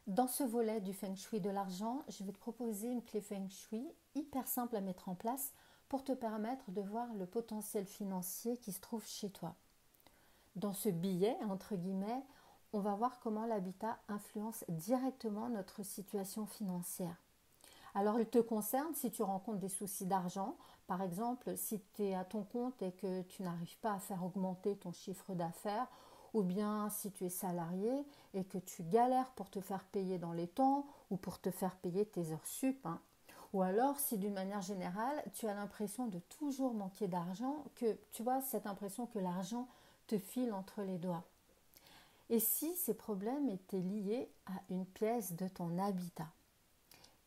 Dans ce volet du Feng Shui de l'argent, je vais te proposer une clé Feng Shui hyper simple à mettre en place pour te permettre de voir le potentiel financier qui se trouve chez toi. Dans ce billet, entre guillemets, on va voir comment l'habitat influence directement notre situation financière. Alors, il te concerne si tu rencontres des soucis d'argent. Par exemple, si tu es à ton compte et que tu n'arrives pas à faire augmenter ton chiffre d'affaires, ou bien si tu es salarié et que tu galères pour te faire payer dans les temps ou pour te faire payer tes heures sup. Ou alors, si d'une manière générale, tu as l'impression de toujours manquer d'argent, que tu vois cette impression que l'argent te file entre les doigts. Et si ces problèmes étaient liés à une pièce de ton habitat?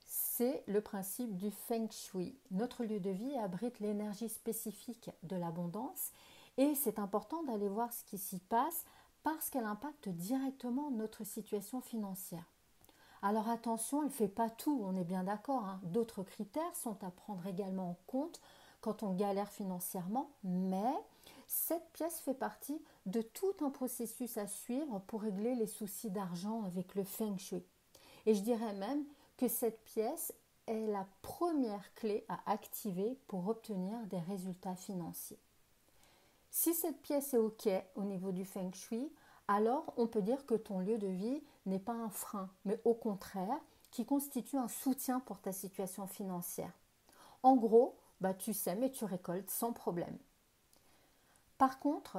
C'est le principe du Feng Shui. Notre lieu de vie abrite l'énergie spécifique de l'abondance et c'est important d'aller voir ce qui s'y passe parce qu'elle impacte directement notre situation financière. Alors attention, elle ne fait pas tout, on est bien d'accord. D'autres critères sont à prendre également en compte quand on galère financièrement, mais cette pièce fait partie de tout un processus à suivre pour régler les soucis d'argent avec le Feng Shui. Et je dirais même que cette pièce est la première clé à activer pour obtenir des résultats financiers. Si cette pièce est OK au niveau du Feng Shui, alors on peut dire que ton lieu de vie n'est pas un frein, mais au contraire, qui constitue un soutien pour ta situation financière. En gros, tu sèmes et tu récoltes sans problème. Par contre,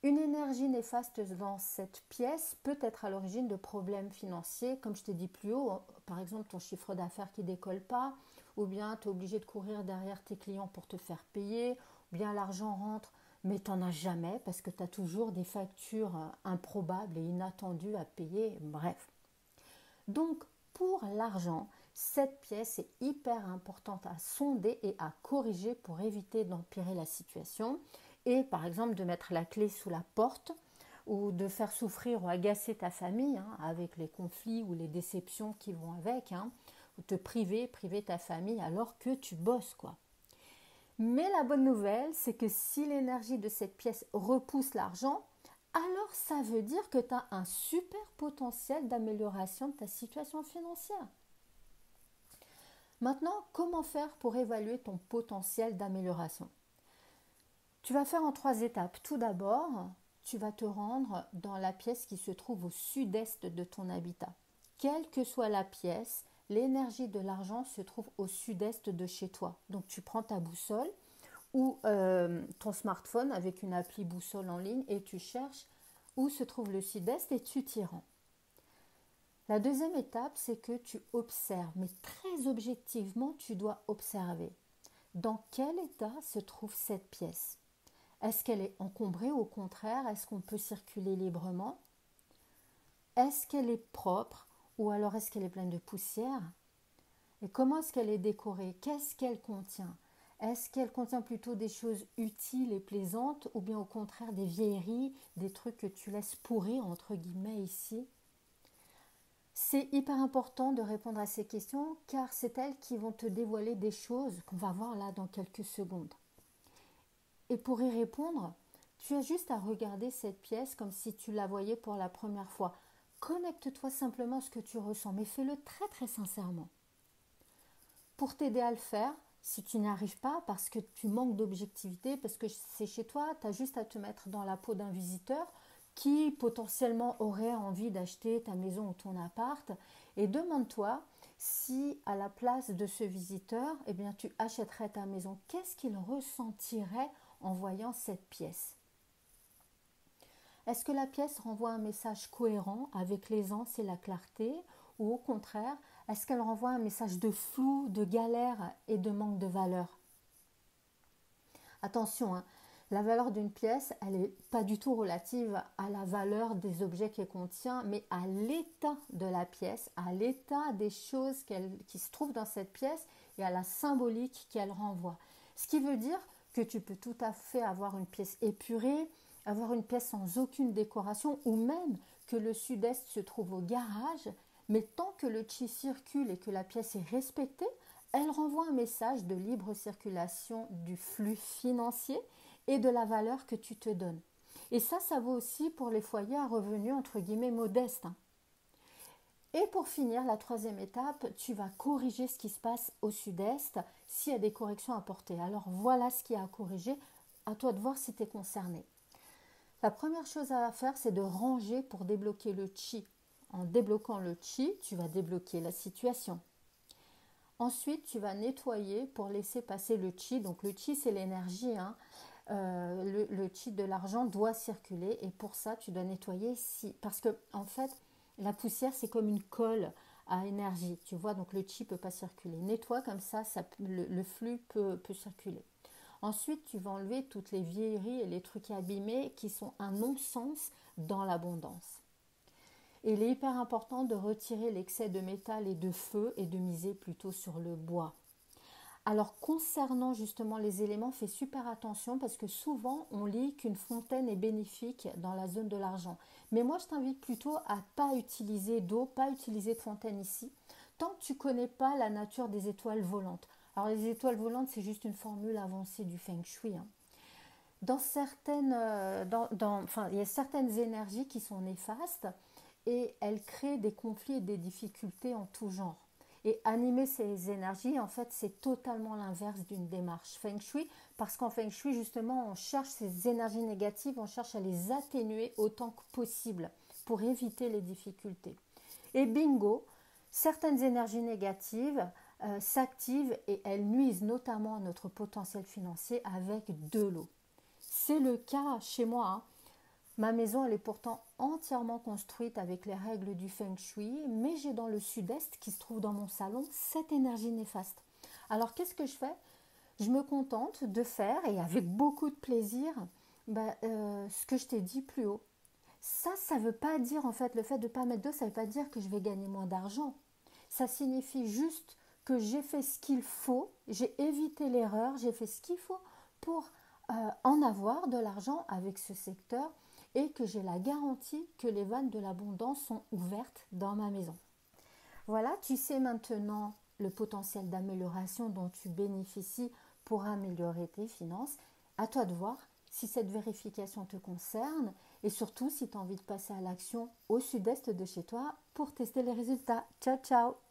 une énergie néfaste dans cette pièce peut être à l'origine de problèmes financiers, comme je t'ai dit plus haut, par exemple ton chiffre d'affaires qui ne décolle pas, ou bien tu es obligé de courir derrière tes clients pour te faire payer, ou bien l'argent rentre, mais tu n'en as jamais parce que tu as toujours des factures improbables et inattendues à payer, bref. Donc, pour l'argent, cette pièce est hyper importante à sonder et à corriger pour éviter d'empirer la situation et par exemple de mettre la clé sous la porte ou de faire souffrir ou agacer ta famille avec les conflits ou les déceptions qui vont avec, ou te priver ta famille alors que tu bosses quoi. Mais la bonne nouvelle, c'est que si l'énergie de cette pièce repousse l'argent, alors ça veut dire que tu as un super potentiel d'amélioration de ta situation financière. Maintenant, comment faire pour évaluer ton potentiel d'amélioration? Tu vas faire en 3 étapes. Tout d'abord, tu vas te rendre dans la pièce qui se trouve au sud-est de ton habitat. Quelle que soit la pièce, l'énergie de l'argent se trouve au sud-est de chez toi. Donc tu prends ta boussole ou ton smartphone avec une appli boussole en ligne et tu cherches où se trouve le sud-est et tu t'y rends. La deuxième étape, c'est que tu observes, mais très objectivement, tu dois observer. Dans quel état se trouve cette pièce? Est-ce qu'elle est encombrée ou au contraire, est-ce qu'on peut circuler librement? Est-ce qu'elle est propre ou alors est-ce qu'elle est pleine de poussière? Et comment est-ce qu'elle est décorée? Qu'est-ce qu'elle contient? Est-ce qu'elle contient plutôt des choses utiles et plaisantes ou bien au contraire des vieilleries, des trucs que tu laisses pourrir entre guillemets ici? C'est hyper important de répondre à ces questions car c'est elles qui vont te dévoiler des choses qu'on va voir là dans quelques secondes. Et pour y répondre, tu as juste à regarder cette pièce comme si tu la voyais pour la première fois. Connecte-toi simplement à ce que tu ressens, mais fais-le très très sincèrement. Pour t'aider à le faire, si tu n'y arrives pas parce que tu manques d'objectivité, parce que c'est chez toi, tu as juste à te mettre dans la peau d'un visiteur qui potentiellement aurait envie d'acheter ta maison ou ton appart et demande-toi si à la place de ce visiteur, tu achèterais ta maison. Qu'est-ce qu'il ressentirait en voyant cette pièce? Est-ce que la pièce renvoie un message cohérent avec l'aisance et la clarté ou au contraire, est-ce qu'elle renvoie un message de flou, de galère et de manque de valeur? Attention, la valeur d'une pièce, elle n'est pas du tout relative à la valeur des objets qu'elle contient, mais à l'état de la pièce, à l'état des choses qui se trouvent dans cette pièce et à la symbolique qu'elle renvoie. Ce qui veut dire que tu peux tout à fait avoir une pièce épurée, avoir une pièce sans aucune décoration ou même que le sud-est se trouve au garage, mais tant que le chi circule et que la pièce est respectée, elle renvoie un message de libre circulation du flux financier et de la valeur que tu te donnes. Et ça vaut aussi pour les foyers à revenus entre guillemets modestes. Et pour finir, la troisième étape, tu vas corriger ce qui se passe au sud-est s'il y a des corrections à apporter. Alors voilà ce qu'il y a à corriger. À toi de voir si tu es concerné. La première chose à faire, c'est de ranger pour débloquer le chi. En débloquant le chi, tu vas débloquer la situation. Ensuite, tu vas nettoyer pour laisser passer le chi. Donc le chi, c'est l'énergie. Le chi de l'argent doit circuler et pour ça, tu dois nettoyer. Parce que en fait, la poussière, c'est comme une colle à énergie. Tu vois, donc le chi ne peut pas circuler. Nettoie comme ça, le flux peut circuler. Ensuite, tu vas enlever toutes les vieilleries et les trucs abîmés qui sont un non-sens dans l'abondance. Et il est hyper important de retirer l'excès de métal et de feu et de miser plutôt sur le bois. Alors concernant justement les éléments, fais super attention parce que souvent on lit qu'une fontaine est bénéfique dans la zone de l'argent. Mais moi je t'invite plutôt à ne pas utiliser d'eau, pas utiliser de fontaine ici, tant que tu ne connais pas la nature des étoiles volantes. Alors les étoiles volantes c'est juste une formule avancée du Feng Shui. Dans certaines, il y a certaines énergies qui sont néfastes et elles créent des conflits et des difficultés en tout genre. Et animer ces énergies, en fait, c'est totalement l'inverse d'une démarche Feng Shui, parce qu'en Feng Shui, justement, on cherche ces énergies négatives, on cherche à les atténuer autant que possible pour éviter les difficultés. Et bingo, certaines énergies négatives s'activent et elles nuisent notamment à notre potentiel financier avec de l'eau. C'est le cas chez moi. Ma maison, elle est pourtant entièrement construite avec les règles du Feng Shui, mais j'ai dans le sud-est, qui se trouve dans mon salon, cette énergie néfaste. Alors, qu'est-ce que je fais? Je me contente de faire, et avec beaucoup de plaisir, ce que je t'ai dit plus haut. Ça ne veut pas dire, en fait, le fait de ne pas mettre d'eau, ça ne veut pas dire que je vais gagner moins d'argent. Ça signifie juste que j'ai fait ce qu'il faut, j'ai évité l'erreur, j'ai fait ce qu'il faut pour en avoir de l'argent avec ce secteur et que j'ai la garantie que les vannes de l'abondance sont ouvertes dans ma maison. Voilà, tu sais maintenant le potentiel d'amélioration dont tu bénéficies pour améliorer tes finances. À toi de voir si cette vérification te concerne et surtout si tu as envie de passer à l'action au sud-est de chez toi pour tester les résultats. Ciao, ciao!